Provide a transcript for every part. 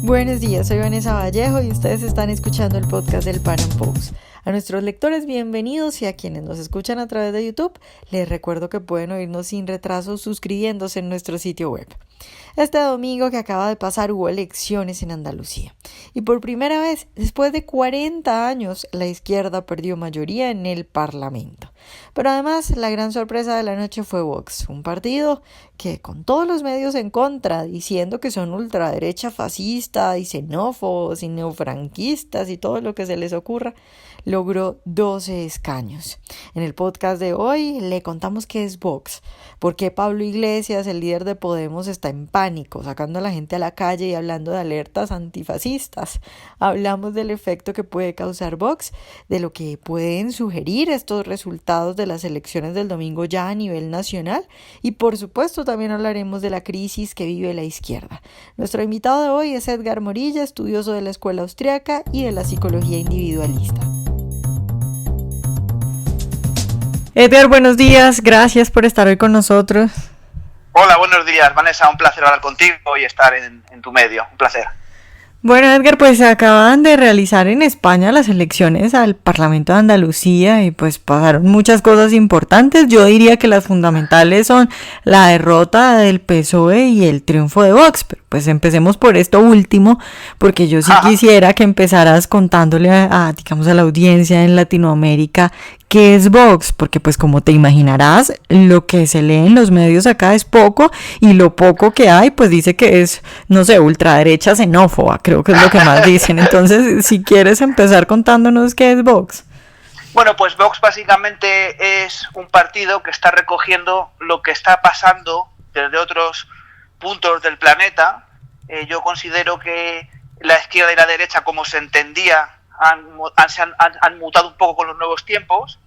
Buenos días, soy Vanessa Vallejo y ustedes están escuchando el podcast del Pan Am Post. A nuestros lectores, bienvenidos, y a quienes nos escuchan a través de YouTube, les recuerdo que pueden oírnos sin retraso suscribiéndose en nuestro sitio web. Este domingo que acaba de pasar hubo elecciones en Andalucía y por primera vez después de 40 años la izquierda perdió mayoría en el Parlamento. Pero además la gran sorpresa de la noche fue Vox, un partido que con todos los medios en contra, diciendo que son ultraderecha fascista y xenófobos y neofranquistas y todo lo que se les ocurra, logró 12 escaños. En el podcast de hoy le contamos qué es Vox, por qué Pablo Iglesias, el líder de Podemos, está en pánico, sacando a la gente a la calle y hablando de alertas antifascistas. Hablamos del efecto que puede causar Vox, de lo que pueden sugerir estos resultados de las elecciones del domingo ya a nivel nacional y por supuesto también hablaremos de la crisis que vive la izquierda. Nuestro invitado de hoy es Edgar Morilla, estudioso de la escuela austriaca y de la psicología individualista. Edgar, buenos días, gracias por estar hoy con nosotros. Hola, buenos días, Vanessa, un placer hablar contigo y estar en tu medio, un placer. Bueno, Edgar, pues se acaban de realizar en España las elecciones al Parlamento de Andalucía y pues pasaron muchas cosas importantes. Yo diría que las fundamentales son la derrota del PSOE y el triunfo de Vox, pero pues empecemos por esto último, porque yo sí quisiera que empezaras contándole digamos, a la audiencia en Latinoamérica qué es Vox, porque pues como te imaginarás, lo que se lee en los medios acá es poco, y lo poco que hay, pues dice que es, no sé, ultraderecha xenófoba, creo que es lo que más dicen. Entonces, si quieres empezar contándonos qué es Vox. Bueno, pues Vox básicamente es un partido que está recogiendo lo que está pasando desde otros puntos del planeta. Yo considero que la izquierda y la derecha, como se entendía, han mutado un poco con los nuevos tiempos.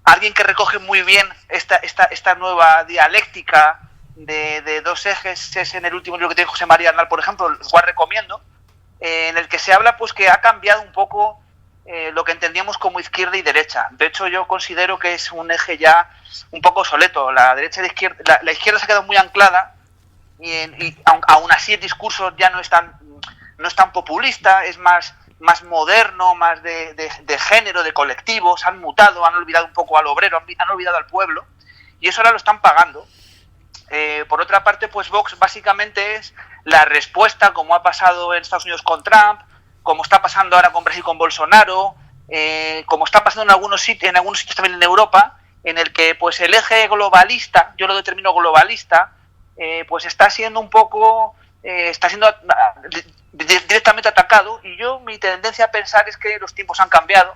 Alguien que recoge muy bien esta nueva dialéctica de dos ejes es en el último libro que tiene José María Arnal, por ejemplo, el cual recomiendo, en el que se habla pues que ha cambiado un poco lo que entendíamos como izquierda y derecha. De hecho, yo considero que es un eje ya un poco obsoleto. La derecha y la izquierda, la izquierda se ha quedado muy anclada y aún así el discurso ya no es tan populista, es más moderno, más de género, de colectivos. Han mutado, han olvidado un poco al obrero, han olvidado al pueblo, y eso ahora lo están pagando. Por otra parte, pues Vox básicamente es la respuesta, como ha pasado en Estados Unidos con Trump, como está pasando ahora con Brasil con Bolsonaro, como está pasando en algunos sitios también en Europa, en el que pues el eje globalista, yo lo determino globalista, pues está siendo un poco, está siendo directamente atacado, y mi tendencia a pensar es que los tiempos han cambiado,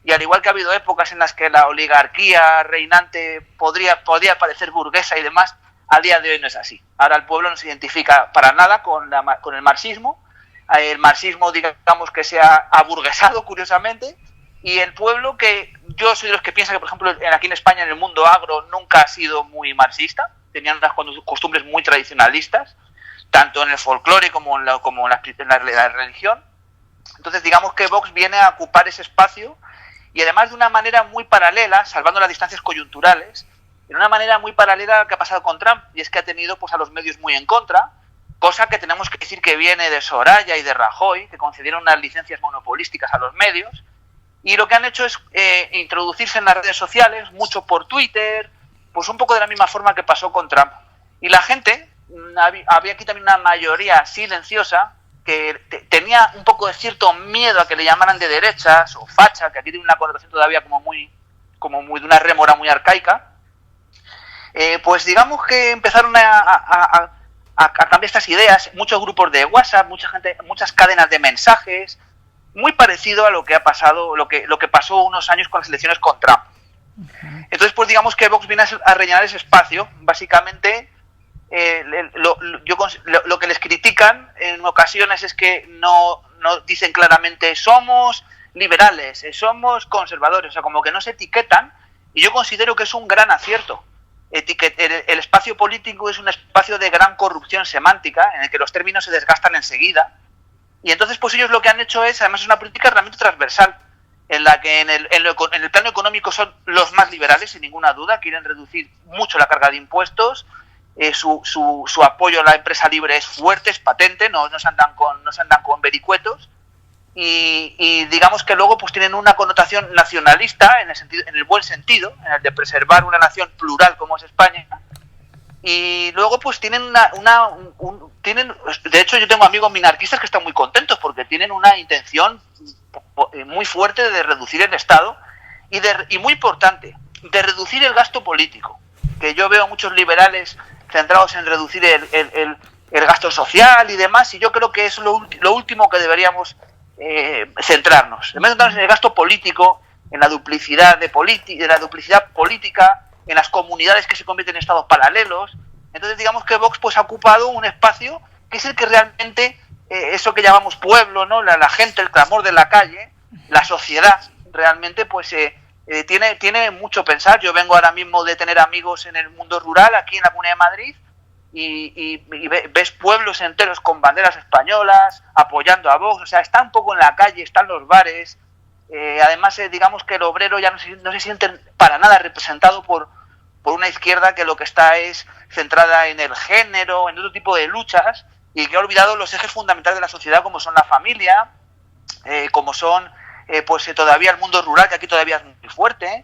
y al igual que ha habido épocas en las que la oligarquía reinante podría parecer burguesa y demás, al día de hoy no es así. Ahora el pueblo no se identifica para nada con el marxismo. El marxismo, digamos, que se ha aburguesado, curiosamente, y el pueblo, que yo soy de los que piensa que, por ejemplo, aquí en España, en el mundo agro, nunca ha sido muy marxista, tenían unas costumbres muy tradicionalistas, tanto en el folclore como en la religión. Entonces, digamos que Vox viene a ocupar ese espacio, y además de una manera muy paralela, salvando las distancias coyunturales, de una manera muy paralela a lo que ha pasado con Trump, y es que ha tenido pues a los medios muy en contra, cosa que tenemos que decir que viene de Soraya y de Rajoy, que concedieron unas licencias monopolísticas a los medios, y lo que han hecho es introducirse en las redes sociales, mucho por Twitter, pues un poco de la misma forma que pasó con Trump. Y la gente, había aquí también una mayoría silenciosa que tenía un poco de cierto miedo a que le llamaran de derechas o facha, que aquí tiene una connotación todavía como muy de una rémora muy arcaica. Pues digamos que empezaron a cambiar estas ideas, muchos grupos de WhatsApp, muchas cadenas de mensajes, muy parecido a lo que ha pasado, lo que pasó unos años con las elecciones con Trump. Entonces, pues digamos que Vox viene a rellenar ese espacio. Básicamente, lo que les critican en ocasiones es que no dicen claramente somos liberales, somos conservadores, o sea, como que no se etiquetan, y yo considero que es un gran acierto. El espacio político es un espacio de gran corrupción semántica, en el que los términos se desgastan enseguida, y entonces pues ellos lo que han hecho es, además es una política realmente transversal, en la que en el plano económico son los más liberales, sin ninguna duda, quieren reducir mucho la carga de impuestos, su apoyo a la empresa libre es fuerte, es patente, no se andan con vericuetos. Y digamos que luego pues tienen una connotación nacionalista en el buen sentido, en el de preservar una nación plural como es España. Y luego pues tienen de hecho yo tengo amigos minarquistas que están muy contentos porque tienen una intención muy fuerte de reducir el Estado y muy importante, de reducir el gasto político, que yo veo muchos liberales centrados en reducir el gasto social y demás, y yo creo que es lo último que deberíamos centrarnos. En vez de centrarnos en el gasto político, en la duplicidad política, en las comunidades que se convierten en estados paralelos. Entonces digamos que Vox pues ha ocupado un espacio que es el que realmente eso que llamamos pueblo, ¿no? La gente, el clamor de la calle, la sociedad realmente pues tiene mucho pensar. Yo vengo ahora mismo de tener amigos en el mundo rural aquí en la Comunidad de Madrid y ves pueblos enteros con banderas españolas apoyando a Vox, o sea, está un poco en la calle, están los bares. Además, digamos que el obrero ya no se siente para nada representado por una izquierda que lo que está es centrada en el género, en otro tipo de luchas, y que ha olvidado los ejes fundamentales de la sociedad, como son la familia, como son todavía el mundo rural, que aquí todavía es muy fuerte,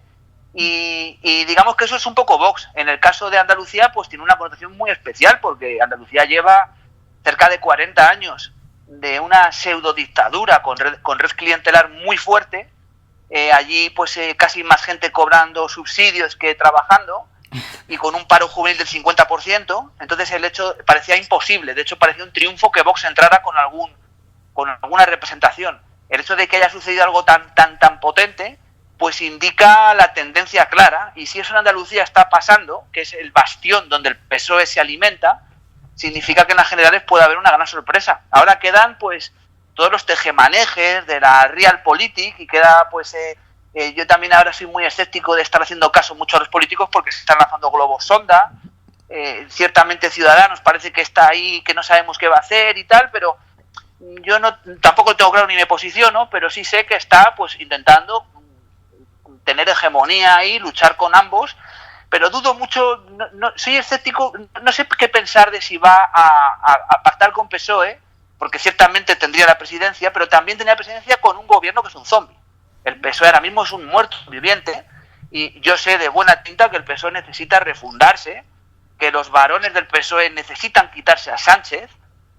y digamos que eso es un poco Vox. En el caso de Andalucía, pues tiene una connotación muy especial, porque Andalucía lleva cerca de 40 años de una pseudo dictadura con red clientelar muy fuerte. Allí pues casi más gente cobrando subsidios que trabajando y con un paro juvenil del 50%. Entonces el hecho parecía imposible, de hecho parecía un triunfo que Vox entrara con alguna representación. El hecho de que haya sucedido algo tan potente pues indica la tendencia clara, y si eso en Andalucía está pasando, que es el bastión donde el PSOE se alimenta, significa que en las generales puede haber una gran sorpresa. Ahora quedan pues todos los tejemanejes de la realpolitik y queda pues yo también ahora soy muy escéptico de estar haciendo caso mucho a los políticos porque se están lanzando globos sonda. Ciertamente Ciudadanos parece que está ahí, que no sabemos qué va a hacer y tal, pero yo tampoco tengo claro ni me posiciono, pero sí sé que está pues intentando tener hegemonía ahí, luchar con ambos, pero dudo mucho, soy escéptico, no sé qué pensar de si va a pactar con PSOE, porque ciertamente tendría la presidencia, pero también tendría la presidencia con un gobierno que es un zombi. El PSOE ahora mismo es un muerto viviente, y yo sé de buena tinta que el PSOE necesita refundarse, que los varones del PSOE necesitan quitarse a Sánchez.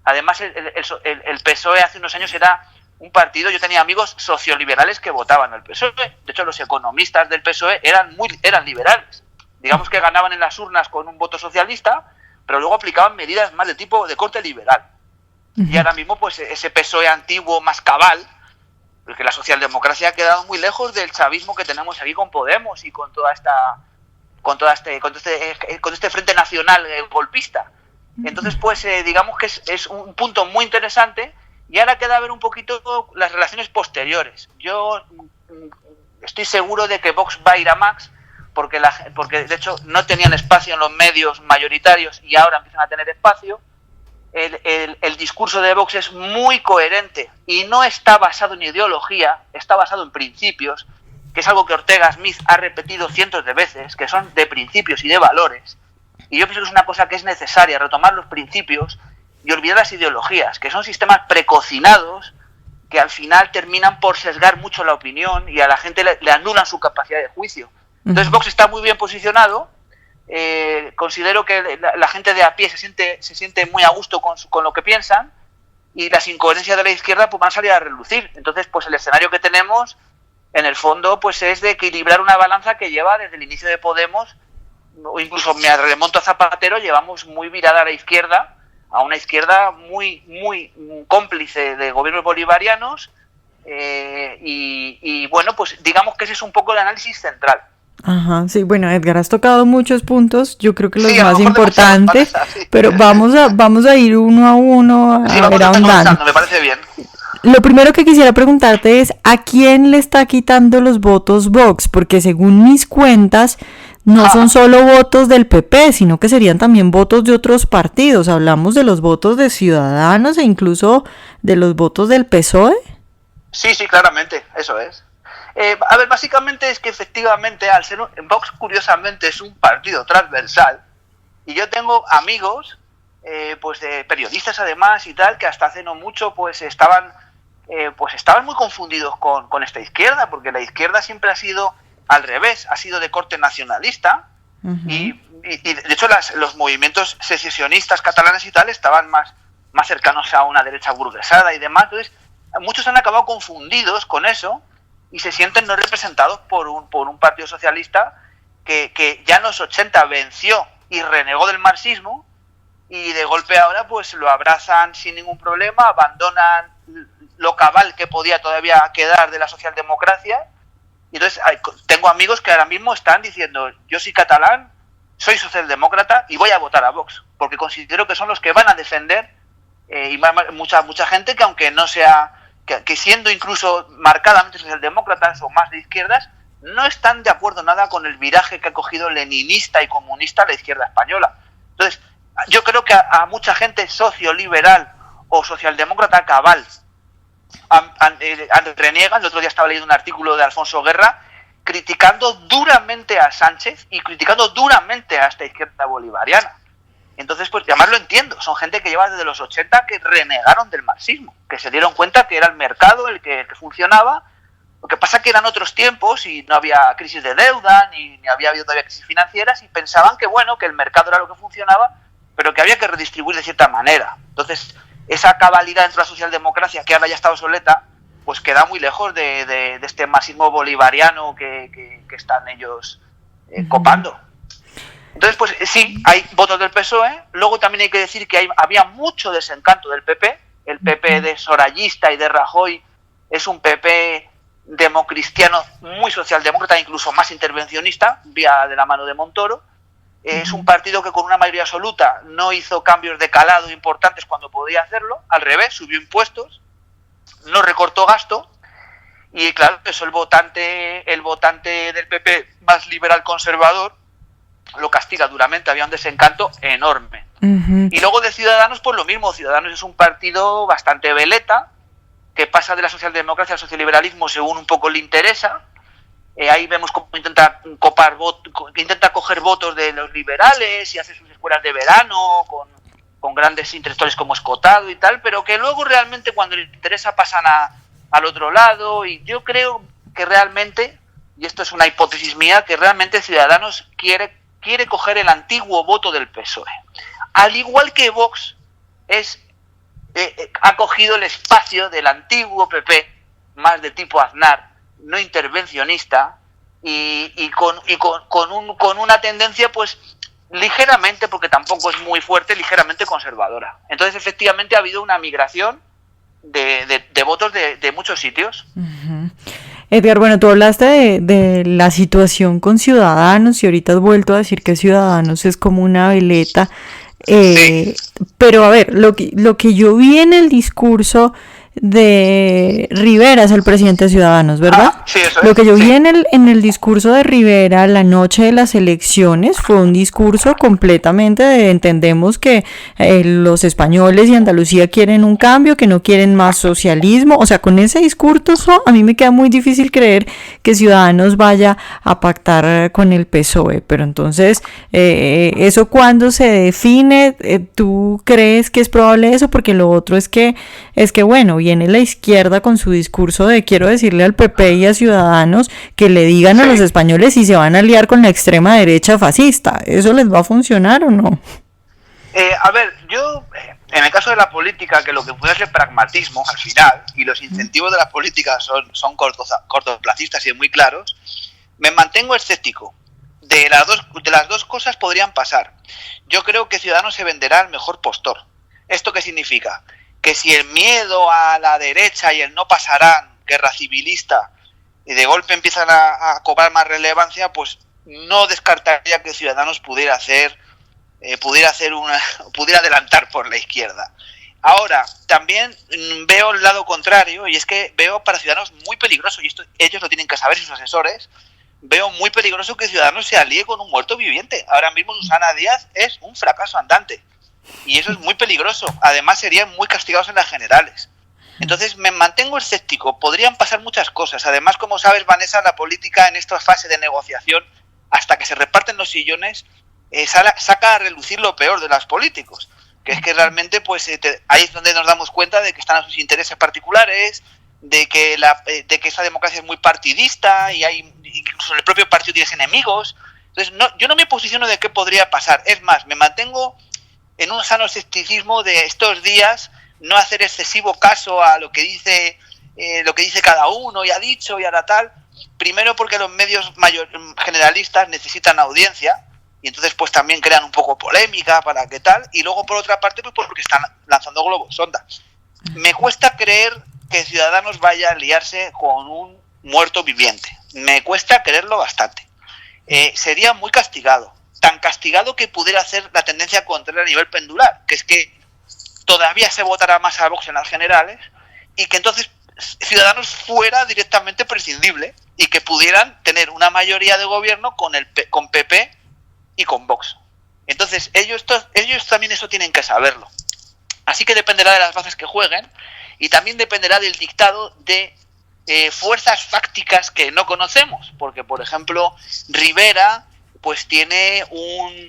Además el PSOE hace unos años era un partido, yo tenía amigos socioliberales que votaban al PSOE, de hecho los economistas del PSOE eran liberales, digamos que ganaban en las urnas con un voto socialista, pero luego aplicaban medidas más de corte liberal. Y ahora mismo pues ese PSOE antiguo más cabal, porque la socialdemocracia ha quedado muy lejos del chavismo que tenemos aquí con Podemos y con este frente nacional golpista. Entonces pues digamos que es un punto muy interesante, y ahora queda ver un poquito las relaciones posteriores. Yo estoy seguro de que Vox va a ir a Max, porque de hecho no tenían espacio en los medios mayoritarios y ahora empiezan a tener espacio. El discurso de Vox es muy coherente y no está basado en ideología, está basado en principios, que es algo que Ortega Smith ha repetido cientos de veces, que son de principios y de valores. Y yo pienso que es una cosa que es necesaria, retomar los principios y olvidar las ideologías, que son sistemas precocinados que al final terminan por sesgar mucho la opinión y a la gente le anulan su capacidad de juicio. Entonces Vox está muy bien posicionado. Considero que la gente de a pie se siente muy a gusto con lo que piensan, y las incoherencias de la izquierda pues van a salir a relucir. Entonces pues el escenario que tenemos en el fondo pues es de equilibrar una balanza que lleva desde el inicio de Podemos, o incluso me remonto a Zapatero, llevamos muy virada a la izquierda, a una izquierda muy cómplice de gobiernos bolivarianos, y bueno, pues digamos que ese es un poco el análisis central. Ajá, sí, bueno, Edgar, has tocado muchos puntos, yo creo que los más importantes, pero vamos a ir uno a uno a ver ahondando. Me parece bien. Lo primero que quisiera preguntarte es, ¿a quién le está quitando los votos Vox? Porque según mis cuentas, no son solo votos del PP, sino que serían también votos de otros partidos. Hablamos de los votos de Ciudadanos e incluso de los votos del PSOE. Sí, claramente, eso es. A ver, básicamente es que efectivamente, al ser Vox curiosamente es un partido transversal, Y yo tengo amigos, pues de periodistas además y tal, que hasta hace no mucho pues estaban muy confundidos con esta izquierda, porque la izquierda siempre ha sido al revés, ha sido de corte nacionalista. Y de hecho los movimientos secesionistas catalanes y tal estaban más cercanos a una derecha burguesada y demás. Entonces muchos han acabado confundidos con eso y se sienten no representados por un partido socialista que ya en los 80 venció y renegó del marxismo, y de golpe ahora pues lo abrazan sin ningún problema, abandonan lo cabal que podía todavía quedar de la socialdemocracia. Y entonces tengo amigos que ahora mismo están diciendo: yo soy catalán, soy socialdemócrata y voy a votar a Vox, porque considero que son los que van a defender, y mucha gente que, aunque no sea, que siendo incluso marcadamente socialdemócratas o más de izquierdas, no están de acuerdo nada con el viraje que ha cogido leninista y comunista la izquierda española. Entonces yo creo que a mucha gente socioliberal o socialdemócrata cabal reniegan. El otro día estaba leyendo un artículo de Alfonso Guerra criticando duramente a Sánchez y criticando duramente a esta izquierda bolivariana. Entonces, pues además lo entiendo, son gente que lleva desde los 80 que renegaron del marxismo, que se dieron cuenta que era el mercado el que funcionaba. Lo que pasa es que eran otros tiempos y no había crisis de deuda, ni había habido todavía crisis financieras, y pensaban que bueno, que el mercado era lo que funcionaba, pero que había que redistribuir de cierta manera. Entonces, esa cabalidad dentro de la socialdemocracia, que ahora ya está obsoleta, pues queda muy lejos de este marxismo bolivariano que están ellos copando. Entonces, pues sí, hay votos del PSOE. Luego también hay que decir que había mucho desencanto del PP. El PP de Sorayista y de Rajoy es un PP democristiano muy socialdemócrata, incluso más intervencionista, vía de la mano de Montoro. Es un partido que con una mayoría absoluta no hizo cambios de calado importantes cuando podía hacerlo, al revés, subió impuestos, no recortó gasto, y claro, eso el votante del PP más liberal conservador lo castiga duramente. Había un desencanto enorme. Y luego de Ciudadanos, pues lo mismo. Ciudadanos es un partido bastante veleta, que pasa de la socialdemocracia al socioliberalismo según un poco le interesa. Ahí vemos cómo intenta coger votos de los liberales y hace sus escuelas de verano con grandes intelectuales como Escotado y tal, pero que luego realmente cuando le interesa pasan al otro lado. Y yo creo que realmente, y esto es una hipótesis mía, que realmente Ciudadanos quiere coger el antiguo voto del PSOE. Al igual que Vox ha cogido el espacio del antiguo PP, más de tipo Aznar, no intervencionista, y con una tendencia pues ligeramente, porque tampoco es muy fuerte, ligeramente conservadora. Entonces efectivamente ha habido una migración de votos de muchos sitios. Uh-huh. Edgar, bueno, tú hablaste de la situación con Ciudadanos y ahorita has vuelto a decir que Ciudadanos es como una veleta, Sí. Pero a ver, lo que yo vi en el discurso de Rivera, es el presidente de Ciudadanos, ¿verdad? Sí, eso es. Lo que yo Sí. vi en el discurso de Rivera la noche de las elecciones fue un discurso completamente entendemos que los españoles y Andalucía quieren un cambio, que no quieren más socialismo. O sea, con ese discurso a mí me queda muy difícil creer que Ciudadanos vaya a pactar con el PSOE. Pero entonces, ¿eso cuándo se define? ¿Tú crees que es probable eso? Porque lo otro es que bueno, viene la izquierda con su discurso de quiero decirle al PP y a Ciudadanos que le digan a los españoles si se van a aliar con la extrema derecha fascista. ¿Eso les va a funcionar o no? A ver, yo, en el caso de la política, que lo que puede ser pragmatismo al final, y los incentivos de la política son cortoplacistas y muy claros, me mantengo escéptico. De las dos cosas podrían pasar. Yo creo que Ciudadanos se venderá al mejor postor. ¿Esto qué significa? Que si el miedo a la derecha y el no pasarán, guerra civilista, y de golpe empiezan a cobrar más relevancia, pues no descartaría que Ciudadanos pudiera adelantar por la izquierda. Ahora, también veo el lado contrario, y es que veo para Ciudadanos muy peligroso, y esto ellos lo tienen que saber, sus asesores, veo muy peligroso que Ciudadanos se alíe con un muerto viviente. Ahora mismo Susana Díaz es un fracaso andante. Y eso es muy peligroso. Además serían muy castigados en las generales. Entonces me mantengo escéptico. Podrían pasar muchas cosas. Además, como sabes, Vanessa, la política en esta fase de negociación, hasta que se reparten los sillones, saca a relucir lo peor de los políticos, que es que realmente pues ahí es donde nos damos cuenta de que están a sus intereses particulares, de que esa democracia es muy partidista y incluso en el propio partido tienes enemigos. Entonces yo no me posiciono de qué podría pasar, es más, me mantengo en un sano escepticismo de estos días, no hacer excesivo caso a lo que dice cada uno y ha dicho y hará tal. Primero porque los medios generalistas necesitan audiencia y entonces pues también crean un poco polémica para qué tal, y luego por otra parte pues porque están lanzando globos sonda. Me cuesta creer que Ciudadanos vaya a liarse con un muerto viviente, me cuesta creerlo bastante. Sería muy castigado, tan castigado que pudiera hacer la tendencia contraria a nivel pendular, que es que todavía se votará más a Vox en las generales y que entonces Ciudadanos fuera directamente prescindible y que pudieran tener una mayoría de gobierno con PP y con Vox. Entonces ellos también eso tienen que saberlo. Así que dependerá de las bazas que jueguen y también dependerá del dictado de fuerzas fácticas que no conocemos, porque por ejemplo Rivera pues tiene un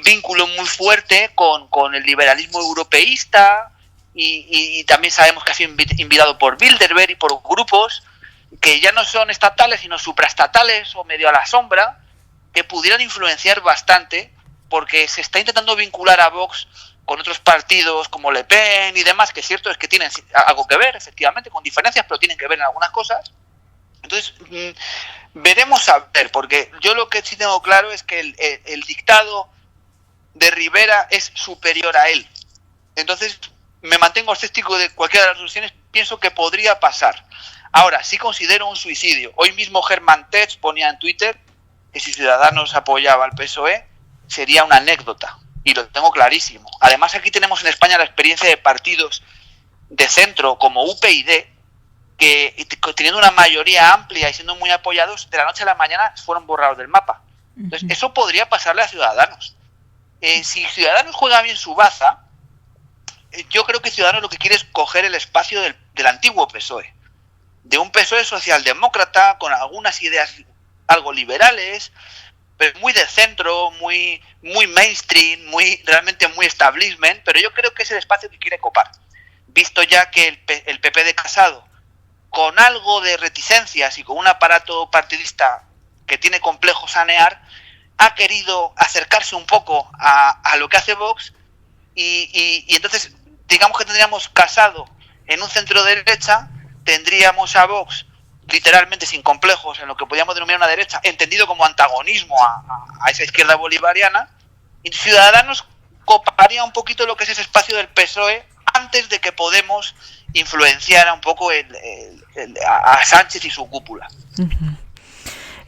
vínculo muy fuerte con el liberalismo europeísta y también sabemos que ha sido invitado por Bilderberg y por grupos que ya no son estatales sino supraestatales o medio a la sombra, que pudieran influenciar bastante, porque se está intentando vincular a Vox con otros partidos como Le Pen y demás, que es cierto es que tienen algo que ver, efectivamente, con diferencias, pero tienen que ver en algunas cosas. Entonces, veremos a ver, porque yo lo que sí tengo claro es que el dictado de Rivera es superior a él. Entonces, me mantengo escéptico de cualquiera de las soluciones, pienso que podría pasar. Ahora, sí considero un suicidio. Hoy mismo Germán Tertsch ponía en Twitter que si Ciudadanos apoyaba al PSOE sería una anécdota, y lo tengo clarísimo. Además, aquí tenemos en España la experiencia de partidos de centro como UPyD, que teniendo una mayoría amplia y siendo muy apoyados, de la noche a la mañana fueron borrados del mapa. Entonces, eso podría pasarle a Ciudadanos. Si Ciudadanos juega bien su baza, yo creo que Ciudadanos lo que quiere es coger el espacio del antiguo PSOE, de un PSOE socialdemócrata con algunas ideas algo liberales, pero muy de centro, muy mainstream, realmente muy establishment, pero yo creo que es el espacio que quiere copar. Visto ya que el PP de Casado, con algo de reticencias y con un aparato partidista que tiene complejo sanear, ha querido acercarse un poco a lo que hace Vox y entonces digamos que tendríamos Casado en un centro derecha, tendríamos a Vox literalmente sin complejos en lo que podríamos denominar una derecha, entendido como antagonismo a esa izquierda bolivariana, y Ciudadanos coparía un poquito lo que es ese espacio del PSOE antes de que Podemos influenciara un poco a Sánchez y su cúpula. Uh-huh.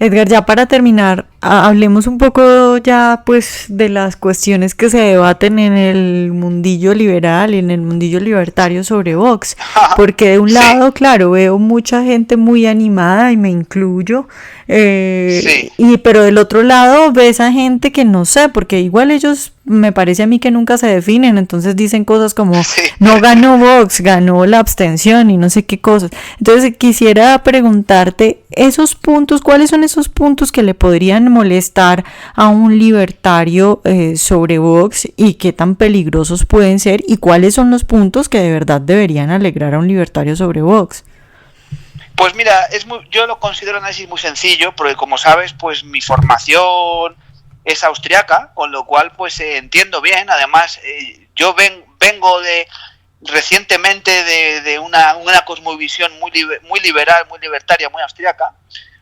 Edgar, ya para terminar, hablemos un poco ya pues de las cuestiones que se debaten en el mundillo liberal y en el mundillo libertario sobre Vox, porque de un lado, claro, veo mucha gente muy animada y me incluyo, pero del otro lado ves a gente que no sé, porque igual ellos me parece a mí que nunca se definen, entonces dicen cosas como no ganó Vox, ganó la abstención y no sé qué cosas. Entonces quisiera preguntarte esos puntos, ¿cuáles son esos puntos que le podrían molestar a un libertario sobre Vox y qué tan peligrosos pueden ser y cuáles son los puntos que de verdad deberían alegrar a un libertario sobre Vox? Pues mira, yo lo considero un análisis muy sencillo, porque como sabes, pues mi formación es austriaca, con lo cual pues entiendo bien. Además, yo vengo recientemente de una cosmovisión muy liberal, muy libertaria, muy austriaca.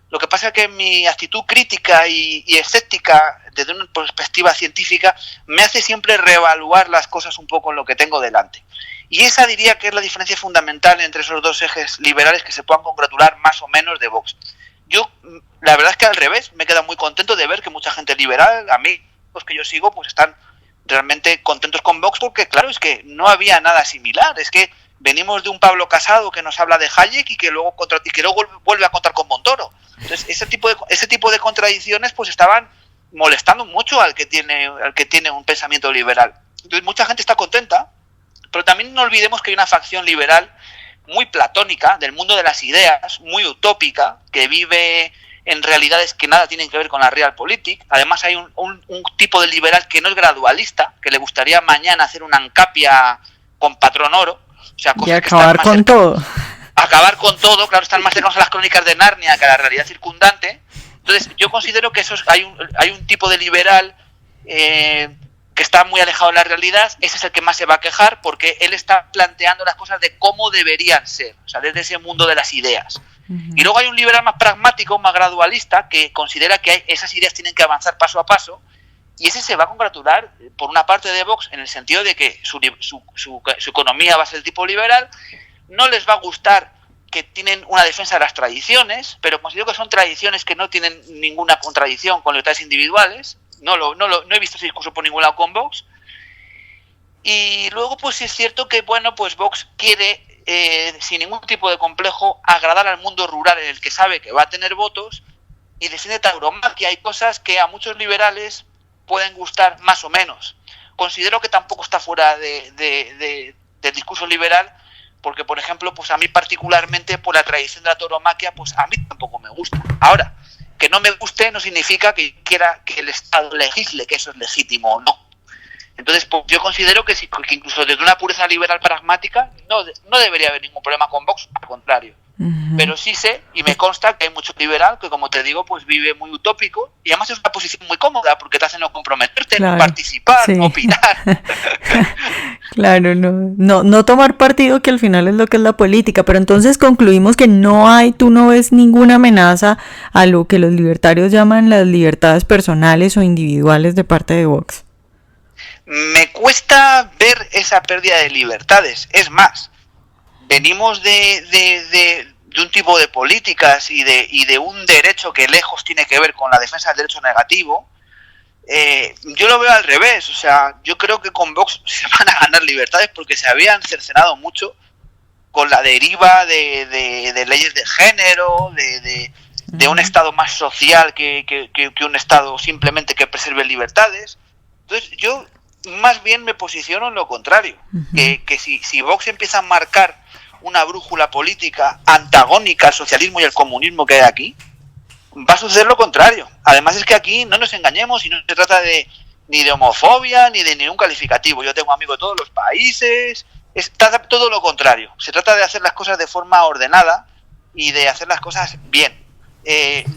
Lo que pasa es que mi actitud crítica y escéptica desde una perspectiva científica me hace siempre reevaluar las cosas un poco en lo que tengo delante. Y esa diría que es la diferencia fundamental entre esos dos ejes liberales que se puedan congratular más o menos de Vox. Yo, la verdad es que al revés, me queda muy contento de ver que mucha gente liberal, amigos que yo sigo, pues están realmente contentos con Vox, porque claro, es que no había nada similar. Es que venimos de un Pablo Casado que nos habla de Hayek y que luego vuelve a contar con Montoro. Entonces, ese tipo de contradicciones pues estaban molestando mucho al que tiene un pensamiento liberal. Entonces, mucha gente está contenta, pero también no olvidemos que hay una facción liberal muy platónica, del mundo de las ideas, muy utópica, que vive en realidades que nada tienen que ver con la realpolitik. Además hay un tipo de liberal que no es gradualista, que le gustaría mañana hacer una ANCAP con patrón oro, o sea, cosas y acabar que con están todo. Acabar con todo, claro, están más cercanos a las crónicas de Narnia que a la realidad circundante. Entonces yo considero que hay un tipo de liberal que está muy alejado de la realidad. Ese es el que más se va a quejar, porque él está planteando las cosas de cómo deberían ser, o sea, desde ese mundo de las ideas. Y luego hay un liberal más pragmático, más gradualista, que considera que esas ideas tienen que avanzar paso a paso, y ese se va a congratular por una parte de Vox en el sentido de que su economía va a ser de tipo liberal. No les va a gustar que tienen una defensa de las tradiciones, pero considero que son tradiciones que no tienen ninguna contradicción con libertades individuales. No he visto ese discurso por ningún lado con Vox. Y luego pues sí es cierto que bueno, pues Vox quiere sin ningún tipo de complejo agradar al mundo rural, en el que sabe que va a tener votos, y defiende tauromaquia. Hay cosas que a muchos liberales pueden gustar más o menos. Considero que tampoco está fuera del discurso liberal, porque por ejemplo, pues a mí particularmente por la tradición de la tauromaquia, pues a mí tampoco me gusta. Ahora, que no me guste no significa que quiera que el Estado legisle que eso es legítimo o no. Entonces, pues yo considero que incluso desde una pureza liberal pragmática no debería haber ningún problema con Vox, al contrario. Uh-huh. Pero sí sé, y me consta, que hay mucho liberal que, como te digo, pues vive muy utópico, y además es una posición muy cómoda, porque te hace no comprometerte, claro, no participar, sí, no opinar. Claro, no tomar partido, que al final es lo que es la política. Pero entonces concluimos que tú no ves ninguna amenaza a lo que los libertarios llaman las libertades personales o individuales de parte de Vox. Me cuesta ver esa pérdida de libertades. Es más, venimos de un tipo de políticas y de un derecho que lejos tiene que ver con la defensa del derecho negativo. Yo lo veo al revés. O sea, yo creo que con Vox se van a ganar libertades, porque se habían cercenado mucho con la deriva de leyes de género, de un Estado más social que un Estado simplemente que preserve libertades. Entonces yo más bien me posiciono en lo contrario, que si Vox empieza a marcar una brújula política antagónica al socialismo y al comunismo que hay aquí, va a suceder lo contrario. Además es que aquí, no nos engañemos, y no se trata ni de homofobia ni de ningún calificativo. Yo tengo amigos de todos los países, trata todo lo contrario. Se trata de hacer las cosas de forma ordenada y de hacer las cosas bien.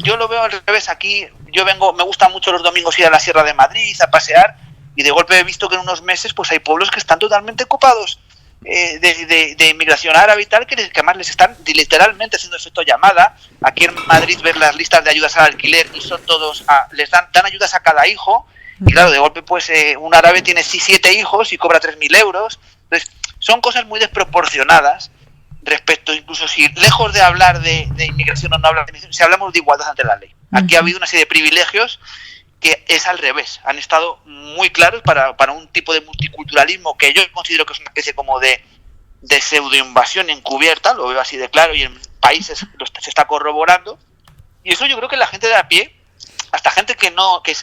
Yo lo veo al revés. Aquí me gusta mucho los domingos ir a la Sierra de Madrid a pasear, y de golpe he visto que en unos meses pues hay pueblos que están totalmente ocupados de inmigración árabe y tal, que además les están literalmente haciendo efecto llamada. Aquí en Madrid ves las listas de ayudas al alquiler y son todos, les dan ayudas a cada hijo, y claro, de golpe pues un árabe tiene 7 hijos y cobra 3.000 euros. Entonces son cosas muy desproporcionadas respecto, incluso si lejos de hablar de inmigración o no hablar de inmigración, si hablamos de igualdad ante la ley. Aquí ha habido una serie de privilegios que es al revés, han estado muy claros para un tipo de multiculturalismo que yo considero que es una especie como de pseudoinvasión encubierta, lo veo así de claro, y en países se está corroborando, y eso yo creo que la gente de a pie, hasta gente que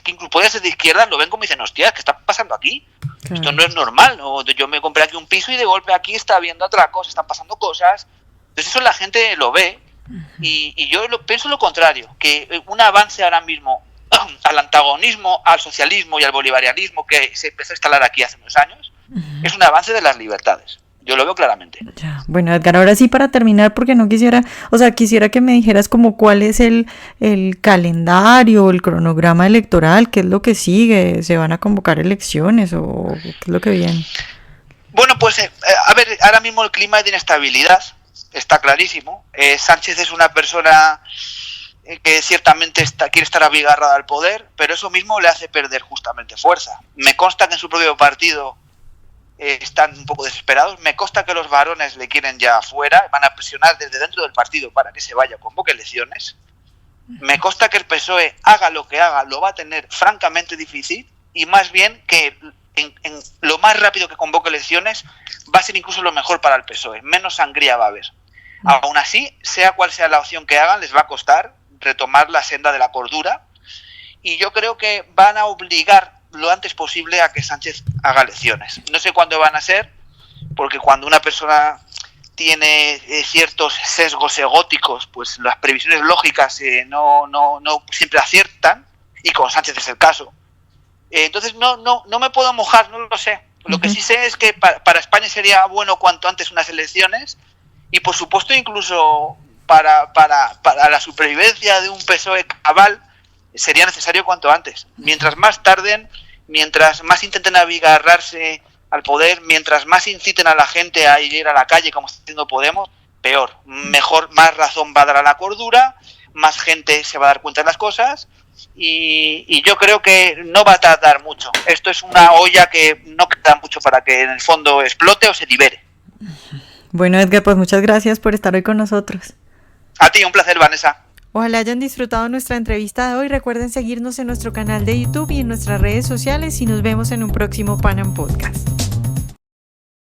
incluso podría ser de izquierda, lo ven como y dicen, hostia, ¿qué está pasando aquí? Claro. Esto no es normal, ¿no? Yo me compré aquí un piso y de golpe aquí está habiendo atracos, están pasando cosas. Entonces eso la gente lo ve, y yo pienso lo contrario, que un avance ahora mismo al antagonismo, al socialismo y al bolivarianismo que se empezó a instalar aquí hace unos años, es un avance de las libertades. Yo lo veo claramente. Ya. Bueno, Edgar, ahora sí, para terminar, porque quisiera que me dijeras como cuál es el calendario, el cronograma electoral, qué es lo que sigue, ¿se van a convocar elecciones o qué es lo que viene? Bueno, pues a ver, ahora mismo el clima es de inestabilidad, está clarísimo. Sánchez es una persona que ciertamente quiere estar abigarrada al poder, pero eso mismo le hace perder justamente fuerza. Me consta que en su propio partido están un poco desesperados, me consta que los varones le quieren ya afuera, van a presionar desde dentro del partido para que se vaya, convoque elecciones. Me consta que el PSOE, haga lo que haga, lo va a tener francamente difícil, y más bien que en lo más rápido que convoque elecciones va a ser incluso lo mejor para el PSOE, menos sangría va a haber. Aún así, sea cual sea la opción que hagan, les va a costar retomar la senda de la cordura, y yo creo que van a obligar lo antes posible a que Sánchez haga elecciones. No sé cuándo van a ser, porque cuando una persona tiene ciertos sesgos egóticos, pues las previsiones lógicas no siempre aciertan, y con Sánchez es el caso. Entonces no me puedo mojar, no lo sé. Lo que sí sé es que para España sería bueno cuanto antes unas elecciones, y por supuesto incluso para la supervivencia de un PSOE cabal sería necesario cuanto antes. Mientras más tarden, mientras más intenten abigarrarse al poder, mientras más inciten a la gente a ir a la calle como está haciendo Podemos, peor. Mejor, más razón va a dar a la cordura, más gente se va a dar cuenta de las cosas, y yo creo que no va a tardar mucho. Esto es una olla que no queda mucho para que en el fondo explote o se libere. Bueno, Edgar, pues muchas gracias por estar hoy con nosotros. A ti, un placer, Vanessa. Ojalá hayan disfrutado nuestra entrevista de hoy. Recuerden seguirnos en nuestro canal de YouTube y en nuestras redes sociales, y nos vemos en un próximo Panam Podcast.